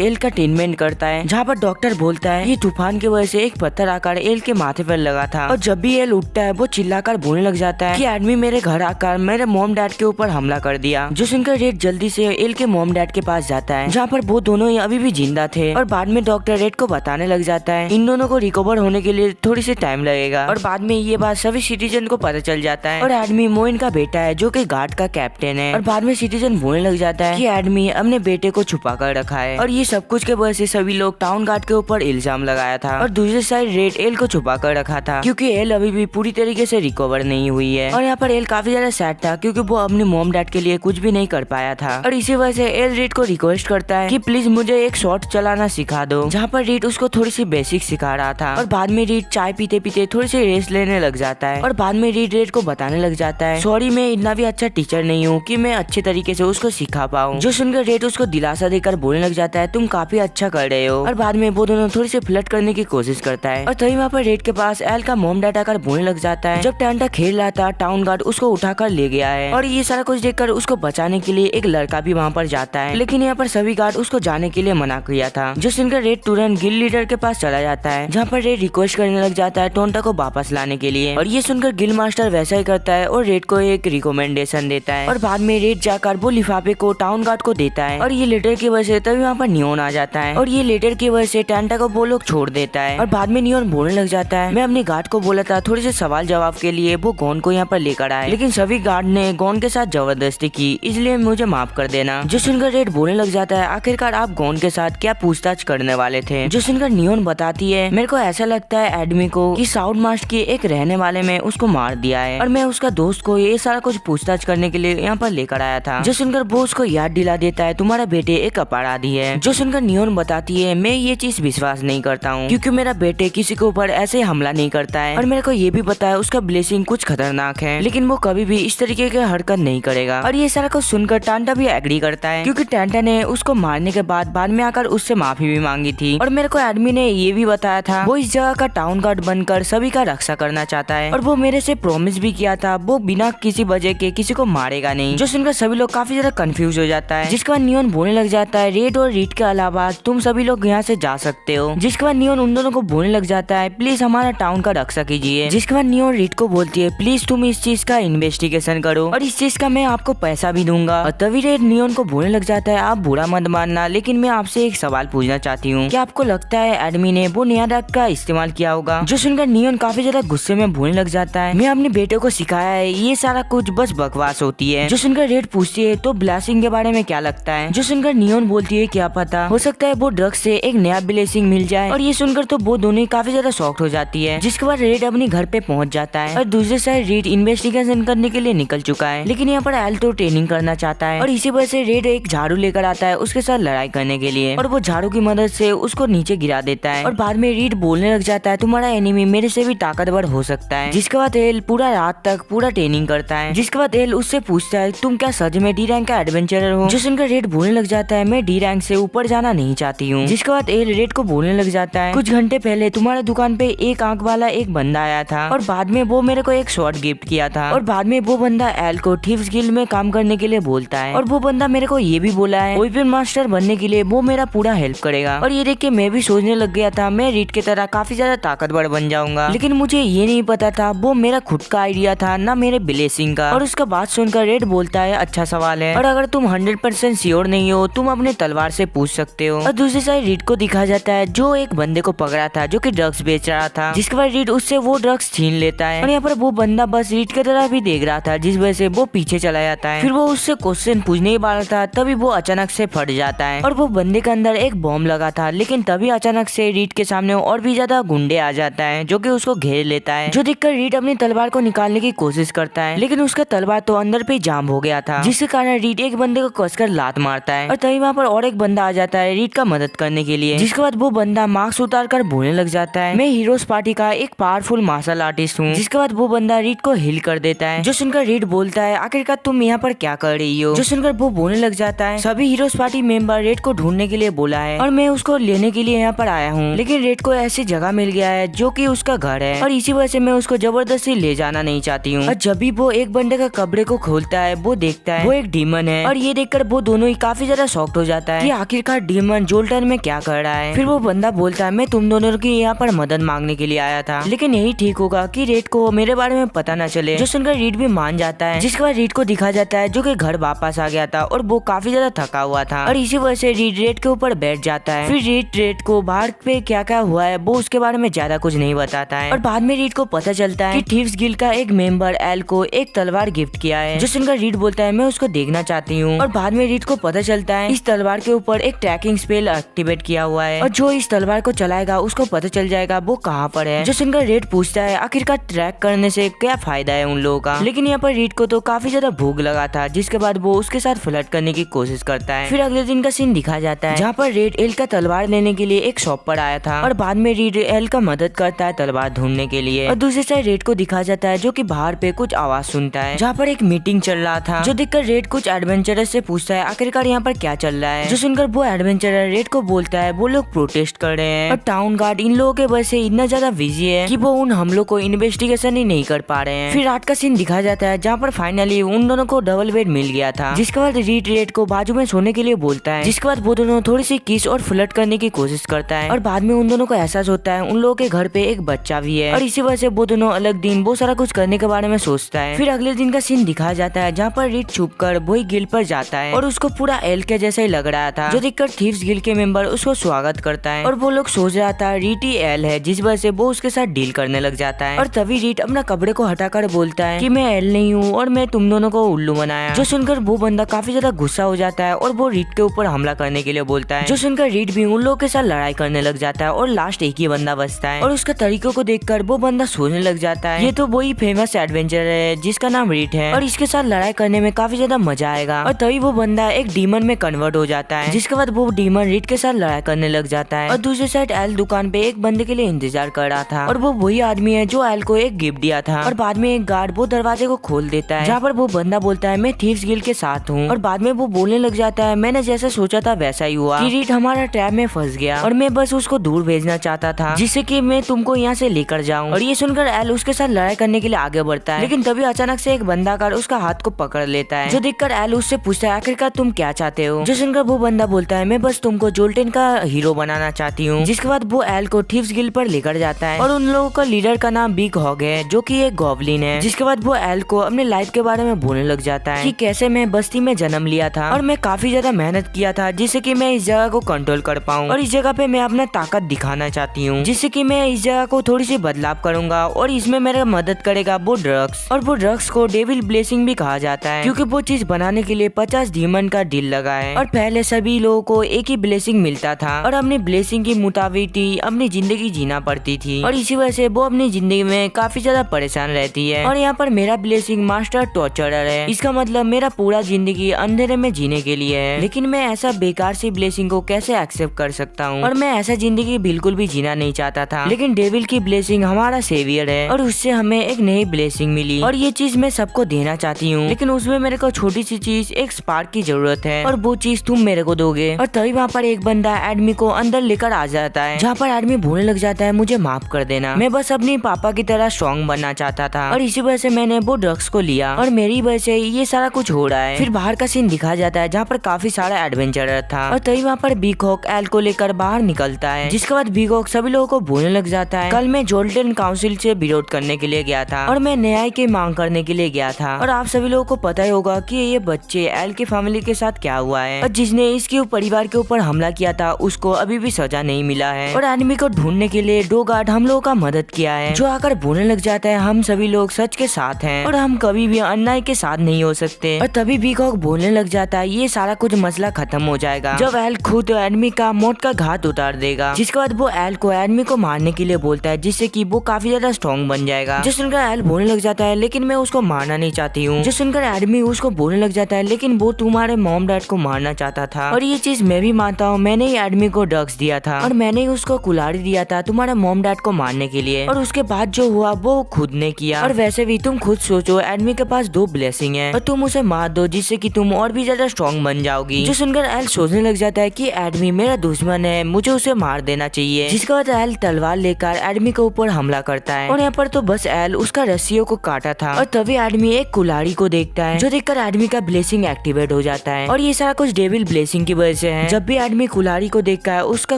एल का ट्रीटमेंट करता है, जहाँ पर डॉक्टर बोलता है ये तूफान की वजह से एक पत्थर आकर एल के माथे पर लगा था। और जब भी एल उठता है वो चिल्लाकर बोलने लग जाता है कि आदमी मेरे घर आकर मेरे मॉम डैड के ऊपर हमला कर दिया। जो सुनकर रेड जल्दी से एल के मॉम डैड के पास जाता है, जहाँ पर वो दोनों ही अभी भी जिंदा थे। और बाद में डॉक्टर रेड को बताने लग जाता है इन दोनों को रिकवर होने के लिए थोड़ी सी टाइम लगेगा। और बाद में ये बात सभी सिटीजन को पता चल जाता है। और आदमी मोइन का बेटा है जो कि गार्ड का कैप्टन है। और बाद में सिटीजन बोलने लग जाता है कि आदमी अपने बेटे को छुपा कर रखा है, और ये सब कुछ के वजह से सभी लोग टाउन गार्ड के ऊपर इल्जाम लगाया था। और दूसरी साइड रेड एल को छुपा कर रखा था क्योंकि एल अभी भी पूरी तरीके से रिकवर नहीं हुई है। और यहाँ पर एल काफी ज्यादा सैड था क्योंकि वो अपने मॉम डैड के लिए कुछ भी नहीं कर पाया था। और इसी वजह से एल रेड को रिक्वेस्ट करता है कि प्लीज मुझे एक शॉट चलाना सिखा दो, जहाँ पर रेड उसको थोड़ी सी बेसिक सिखा रहा था। और बाद में रेड चाय पीते पीते थोड़ी सी रेस्ट लेने लग जाता है। और बाद में रेड को बताने लग जाता है सॉरी मैं इतना भी अच्छा टीचर नहीं हूँ कि मैं अच्छे तरीके से उसको सिखा पाऊँ। जो सुनकर रेड उसको दिलासा देकर बोलने लग जाता है तुम काफी अच्छा कर रहे हो। और बाद में वो दोनों थोड़ी सी फ्लर्ट करने की कोशिश करता है। और तभी वहाँ पर रेड के पास एल का मॉम डैड आकर बोलने लग जाता है जब टैंटा खेल रहा था टाउन गार्ड उसको उठाकर ले गया है। और ये सारा कुछ देखकर उसको बचाने के लिए एक लड़का भी वहाँ पर जाता है, लेकिन यहाँ पर सभी गार्ड उसको जाने के लिए मना किया था। जो सुनकर रेड तुरंत गिल लीडर के पास चला जाता है, जहाँ पर रेड रिक्वेस्ट करने लग जाता है टोंटा को वापस लाने के लिए। और ये सुनकर गिल मास्टर वैसा ही करता है और रेड को एक रिकमेंडेशन देता है। और बाद में रेड जाकर वो लिफाफे को टाउन गार्ड को देता है। और ये लेटर की वजह से तभी वहाँ पर नियोन आ जाता है, और ये लेटर की वजह से टैंटा को वो लोग छोड़ देता है। और बाद में नियोन बोलने लग जाता है मैं अपने गार्ड को बोला था थोड़े से सवाल जवाब के लिए वो गॉन को यहाँ पर लेकर आए, लेकिन सभी गार्ड ने गॉन के साथ जबरदस्ती की, इसलिए मुझे माफ कर देना। जो सुनकर रेड बोलने लग जाता है आखिरकार आप गॉन के साथ क्या पूछताछ करने वाले थे। जो सुनकर नियोन बताती है मेरे को ऐसा लगता है एडमी को कि साउथ मास्ट के एक रहने वाले में उसको मार दिया है, और मैं उसका दोस्त को ये सारा कुछ पूछताछ करने के लिए यहाँ पर लेकर आया था। जो सुनकर वो उसको याद दिला देता है तुम्हारा बेटे एक अपराधी है। जो सुनकर नियोन बताती है मैं ये चीज विश्वास नहीं करता हूँ क्योंकि मेरा बेटे किसी के ऊपर ऐसे हमला नहीं करता है, और मेरे को ये भी पता है उसका ब्लेसिंग कुछ खतरनाक है, लेकिन वो कभी भी इस तरीके की हरकत नहीं करेगा। और ये सारा कुछ सुनकर टांटा भी एग्री करता है क्योंकि टांटा ने उसको मारने के बाद में आकर उससे माफी भी मांगी थी। और मेरे को एडमी ने ये भी बताया था वो इस जगह का टाउन गार्ड बनकर सभी का रक्षा करना चाहता है, और वो मेरे से प्रॉमिस भी किया था वो बिना किसी वजह के किसी को मारेगा नहीं। जो सुनकर सभी लोग काफी ज्यादा कंफ्यूज हो जाता है, जिसके बाद नियोन बोलने लग जाता है रेड और रीड के अलावा तुम सभी लोग यहाँ से जा सकते हो। जिसके बाद नियोन उन दोनों को बोलने लग जाता है प्लीज हमारा टाउन का रक्षा कीजिए। जिसके बाद नियोन रीड को बोलती है प्लीज तुम इस चीज का इन्वेस्टिगेशन करो और इस चीज का मैं आपको पैसा भी दूंगा। और तभी रेड नियोन को बोलने लग जाता है आप बुरा मत मानना, लेकिन मैं आपसे एक सवाल पूछना चाहती हूँ क्या आपको लगता है एडमी ने वो नया ड्रग का इस्तेमाल किया होगा। जो सुनकर नियोन काफी ज्यादा गुस्से में बोलने लग जाता है मैं अपने बेटे को सिखाया है ये सारा कुछ बस बकवास होती है। जो सुनकर रेड पूछती है तो ब्लास्टिंग के बारे में क्या लगता है। जो सुनकर नियोन बोलती है क्या पता हो सकता है वो ड्रग से एक नया ब्लेसिंग मिल जाए। और ये सुनकर तो वो दोनों काफी ज्यादा शॉक्ड हो जाती है। जिसके बाद रेड अपने घर पे पहुंच जाता है और दूसरे साइड रेड इन्वेस्टिगेशन करने के लिए निकल चुका है, लेकिन यहाँ पर एल तो ट्रेनिंग करना चाहता है और इसी वजह से रेड एक झाड़ू लेकर आता है उसके साथ लड़ाई करने के लिए, और वो झाड़ू की मदद से उसको नीचे गिरा देता है। और बाद में रेड बोलने लग जाता है तुम्हारा एनिमी मेरे से भी ताकतवर हो सकता है। जिसके बाद एल पूरा रात तक पूरा ट्रेनिंग करता है। जिसके बाद एल उससे पूछता है तुम क्या सच में डी रैंक का एडवेंचरर हो। जो सुनकर रेड बोलने लग जाता है मैं डी रैंक से ऊपर जाना नहीं चाहती हूँ। जिसके बाद एल रेड को बोलने लग जाता है कुछ घंटे पहले तुम्हारे दुकान पे एक आंख वाला एक बंदा आया था और बाद में वो मेरे को एक शॉट गिफ्ट किया था। और बाद में वो बंदा एल को थीव्स गिल्ड में काम करने के लिए बोलता है, और वो बंदा मेरे को ये भी बोला है वेपन मास्टर बनने के लिए वो मेरा पूरा हेल्प करेगा। और ये देख के मैं भी सोचने लग गया था मैं रीड की तरह काफी ज्यादा ताकतवर बन जाऊंगा, लेकिन मुझे ये नहीं पता था वो मेरा खुद का आइडिया था ना मेरे ब्लेसिंग का। और उसका बात सुनकर रेड बोलता है अच्छा सवाल है और अगर तुम 100% श्योर नहीं हो तुम अपने तलवार से पूछ सकते हो। और दूसरी साइड रीड को दिखा जाता है जो एक बंदे को पकड़ा था जो कि ड्रग्स बेच रहा था। जिसके बाद रीड उससे वो ड्रग्स छीन लेता है और यहाँ पर वो बंदा बस रीड की तरह भी देख रहा था, जिस वजह से वो पीछे चला जाता है। फिर वो उससे क्वेश्चन पूछने ही वाला था तभी वो अचानक से फट जाता है और वो बंदे के अंदर एक बॉम्ब लगा था, लेकिन तभी अचानक से रीड के सामने और भी ज्यादा गुंडे आ जाता है जो कि उसको घेर लेता है। जो देखकर रीड अपनी तलवार को निकालने की कोशिश करता है, लेकिन उसका तलवार तो अंदर पे जाम हो गया था, जिसके कारण रीड एक बंदे को कसकर लात मारता है। और तभी वहाँ पर और एक बंदा आ जाता है रीड का मदद करने के लिए। जिसके बाद वो बंदा मास्क उतार कर बोलने लग जाता है मैं हीरोज पार्टी का एक पावरफुल मार्शल आर्टिस्ट हूँ। जिसके बाद वो बंदा रीड को हिल कर देता है। जो सुनकर रीड बोलता है आखिरकार तुम यहाँ पर क्या कर रही हो। जो सुनकर वो बोलने लग जाता है सभी हीरोज पार्टी मेंबर रेड को ढूंढने के लिए बोला है और मैं उसको लेने के लिए यहाँ पर आया हूँ, लेकिन रेड को ऐसी जगह मिल गया है जो कि उसका घर है और इसी वजह से मैं उसको जबरदस्ती ले जाना नहीं चाहती हूँ। और जब भी वो एक बंदे का कपड़े को खोलता है वो देखता है वो एक डीमन है और ये देखकर वो दोनों ही काफी ज्यादा शॉक्ड हो जाता है कि आखिरकार डीमन जोल्टन में क्या कर रहा है। फिर वो बंदा बोलता है मैं तुम दोनों की यहाँ पर मदद मांगने के लिए आया था, लेकिन यही ठीक होगा कि रेड को मेरे बारे में पता न चले। जो सुनकर रीड भी मान जाता है, जिसके बाद रीड को दिखा जाता है जो कि घर वापस आ गया था और वो काफी ज्यादा थका हुआ था और इसी वजह से रीड रेड के ऊपर बैठ जाता है। फिर रीड रेड को बाहर पे क्या क्या हुआ है वो उसके बारे में ज्यादा कुछ नहीं बताता है और बाद में रीड को पता चलता है कि थीव्स गिल्ड का एक मेंबर एल को एक तलवार गिफ्ट किया है। जो सुनकर रीड बोलता है मैं उसको देखना चाहती हूँ और बाद में रीड को पता चलता है इस तलवार के ऊपर एक ट्रैकिंग स्पेल एक्टिवेट किया हुआ है और जो इस तलवार को चलाएगा उसको पता चल जाएगा वो कहाँ पर है। जो सुनकर रीड पूछता है आखिरकार ट्रैक करने से क्या फायदा है उन लोगों का, लेकिन यहाँ पर रीड को तो काफी ज्यादा भूख लगा था, जिसके बाद वो उसके साथ फ्लर्ट करने की कोशिश करता है। फिर अगले दिन का सीन दिखा जाता है जहाँ पर रेड एल का तलवार लेने के लिए एक शॉप पर आया था और बाद में रीड एल का मदद करता है तलवार ढूंढने के लिए और दूसरी साइड रेड को दिखा जाता है जो कि बाहर पे कुछ आवाज सुनता है जहाँ पर एक मीटिंग चल रहा था। जो देखकर रेड कुछ एडवेंचरर से पूछता है आखिरकार यहाँ पर क्या चल रहा है। जो सुनकर वो एडवेंचरर रेड को बोलता है वो लोग प्रोटेस्ट कर रहे हैं और टाउन गार्ड इन लोगों के वजह से इतना ज्यादा बिजी है कि वो उन हमलों को इन्वेस्टिगेशन ही नहीं कर पा रहे हैं। फिर रात का सीन दिखा जाता है जहाँ पर फाइनली उन दोनों को डबल बेड मिल गया था, जिसके बाद रीड रेड को बाजू में सोने के लिए बोलता है, जिसके बाद वो दोनों थोड़ी सी किस और फ्लर्ट करने की कोशिश करता है और बाद में उन दोनों को एहसास होता है उन लोगों के घर पे एक बच्चा भी है और इसी वजह से वो दोनों अलग दिन वो सारा कुछ करने के बारे में सोचता है। फिर अगले दिन का सीन दिखाया जाता है जहाँ पर रीड छुप कर वही गिल्ड पर जाता है और उसको पूरा एल के जैसा ही लग रहा था, जो देखकर थीव्स गिल्ड के मेंबर उसको स्वागत करता है और वो लोग सोच रहा था रीड ही एल है, जिस वजह से वो उसके साथ डील करने लग जाता है। और तभी रीड अपना कपड़े को हटाकर बोलता है कि मैं एल नहीं हूँ और मैं तुम दोनों को उल्लू बनाया। जो सुनकर वो बंदा काफी ज्यादा गुस्सा हो जाता है और वो रीड के ऊपर हमला करने के लिए बोलता है। जो सुनकर रीड भी उन लोगों के साथ लड़ाई करने लग जाता है और लास्ट एक ही बंदा बचता है और उसका तरीकों को देखकर वो बंदा सोचने लग जाता है ये तो वही फेमस एडवेंचर है जिसका नाम रीड है और इसके साथ लड़ाई करने में काफी ज्यादा मजा आएगा। और तभी वो बंदा एक डीमन में कन्वर्ट हो जाता है, जिसके बाद वो डीमन रीड के साथ लड़ाई करने लग जाता है। और दूसरी साइड एल दुकान पे एक बंदे के लिए इंतजार कर रहा था और वो वही आदमी है जो एल को एक गिफ्ट दिया था। और बाद में एक गार्ड वो दरवाजे को खोल देता है जहाँ पर वो बंदा बोलता है मैं थीव्स गिल्ड के साथ हूँ और बाद में वो बोलने लग जाता है मैंने जैसा सोचा था वैसा ही हुआ कि रीड हमारा ट्रैप में फंस गया और मैं बस उसको दूर भेजना चाहता था जिससे कि मैं तुमको यहाँ से लेकर जाऊँ। और ये सुनकर एल उसके साथ लड़ाई करने के लिए आगे बढ़ता है, लेकिन तभी अचानक से एक बंदा कर उसका हाथ को पकड़ लेता है। जो देखकर एल उससे पूछता है आखिरकार तुम क्या चाहते हो। जो सुनकर वो बंदा बोलता है मैं बस तुमको जोल्टन का हीरो बनाना चाहती हूँ। जिसके बाद वो एल को थीव्स गिल्ड पर लेकर जाता है और उन लोगों का लीडर का नाम बिग हॉग है जो कि एक गॉब्लिन है। जिसके बाद वो एल को अपने लाइफ के बारे में बोलने लग जाता है कि कैसे मैं बस्ती में जन्म लिया था और मैं काफी ज्यादा मेहनत किया था जिससे कि मैं इस जगह को कंट्रोल कर पाऊँ और इस जगह पे मैं अपना ताकत दिखाना चाहती हूँ, जिससे कि मैं इस जगह को थोड़ी सी बदलाव करूंगा और इसमें मेरा मदद करेगा वो ड्रग्स। और वो ड्रग्स को डेविल ब्लेसिंग भी कहा जाता है क्योंकि वो चीज बनाने के लिए 50 डीमन का डील लगा है और पहले सभी लोगों को एक ही ब्लेसिंग मिलता था और अपनी ब्लेसिंग के मुताबिक ही अपनी जिंदगी जीना पड़ती थी और इसी वजह से वो अपनी जिंदगी में काफी ज्यादा परेशान रहती है। और यहाँ पर मेरा ब्लेसिंग मास्टर टॉर्चरर है, इसका मतलब मेरा पूरा जिंदगी अंधेरे में जीने के लिए है, लेकिन मैं ऐसा बेकार सी ब्लेसिंग को कैसे एक्सेप्ट कर सकता हूँ और मैं ऐसा जिंदगी बिल्कुल भी जीना नहीं चाहता था। लेकिन डेविल की ब्लेसिंग हमारा सेवियर है और उससे हमें एक नई ब्लेसिंग मिली और ये चीज मैं सबको देना चाहती हूँ, लेकिन उसमें मेरे को छोटी सी चीज एक स्पार्क की जरूरत है और वो चीज तुम मेरे को दोगे। और तभी वहाँ पर एक बंदा एडमी को अंदर लेकर आ जाता है जहाँ पर एडमी बोलने लग जाता है मुझे माफ कर देना, मैं बस अपनी पापा की तरह स्ट्रॉन्ग बनना चाहता था और इसी वजह से मैंने वो ड्रग्स को लिया और मेरी वजह से ये सारा कुछ हो रहा है। फिर बाहर का सीन दिखा जाता है जहाँ पर काफी सारा एडवेंचरर था और तभी वहाँ पर बिग हॉक एल को लेकर बाहर निकलता है, जिसके बाद बिग हॉक सभी लोगों को बोलने लग जाता है कल मैं जोल्टन काउंसिल से विरोध करने के लिए गया था और मैं न्याय की मांग करने के लिए गया था और आप सभी लोगों को पता ही होगा कि ये बच्चे एल की फैमिली के साथ क्या हुआ है और जिसने इसके परिवार के ऊपर हमला किया था उसको अभी भी सजा नहीं मिला है और एनिमी को ढूंढने के लिए दो गार्ड हम लोगों का मदद किया है, जो आकर बोलने लग जाता है हम सभी लोग सच के साथ हैं और हम कभी भी अन्याय के साथ नहीं हो सकते। और तभी बिग हॉक बोलने लग जाता है ये सारा कुछ मसला खत्म हो जाएगा जब एल खुद एनिमी का मौत का घाट उतार देगा। जिसके बाद वो एल को एनिमी को मारने के लिए बोलता है जिससे कि वो काफी ज्यादा स्ट्रॉन्ग बन जाएगा। जो सुनकर एल बोलने लग जाता है लेकिन मैं उसको मारना नहीं चाहती हूँ। जो सुनकर एनिमी उसको बोलने लग जाता है लेकिन वो तुम्हारे मॉम डैड को मारना चाहता था और ये चीज मैं भी मानता हूँ, मैंने ही एडमी को ड्रग्स दिया था और मैंने ही उसको कुल्हाड़ी दिया था तुम्हारे मॉम डैड को मारने के लिए और उसके बाद जो हुआ वो खुद ने किया। और वैसे भी तुम खुद सोचो एडमी के पास 2 ब्लेसिंग है और तुम उसे मार दो जिससे कि तुम और भी ज्यादा स्ट्रॉन्ग बन जाओगी। जो सुनकर एल सोचने लग जाता है कि एडमी मेरा दुश्मन है, मुझे उसे मार देना चाहिए। जिसके बाद एल तलवार लेकर एडमी के ऊपर हमला करता है और यहाँ पर तो बस एल उसका रस्सियों को काटा था और तभी एडमी एक कुल्हाड़ी को देख देखता है, जो देखकर आदमी का ब्लेसिंग एक्टिवेट हो जाता है और ये सारा कुछ डेविल ब्लेसिंग की वजह से है। जब भी आदमी कुल्हाड़ी को देखता है उसका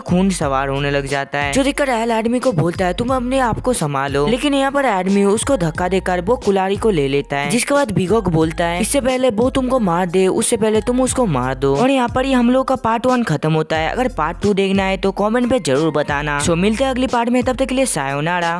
खून सवार होने लग जाता है, जो देखकर एल आदमी को बोलता है तुम अपने आप को संभालो, लेकिन यहाँ पर आदमी उसको धक्का देकर वो कुल्हाड़ी को ले लेता है। जिसके बाद बिगोक बोलता है इससे पहले वो तुमको मार दे उससे पहले तुम उसको मार दो। और यहाँ पर ही हम लोग का पार्ट 1 खत्म होता है। अगर पार्ट 2 देखना है तो कमेंट पे जरूर बताना। सो मिलते हैं अगली पार्ट में, तब तक के लिए सायोनारा।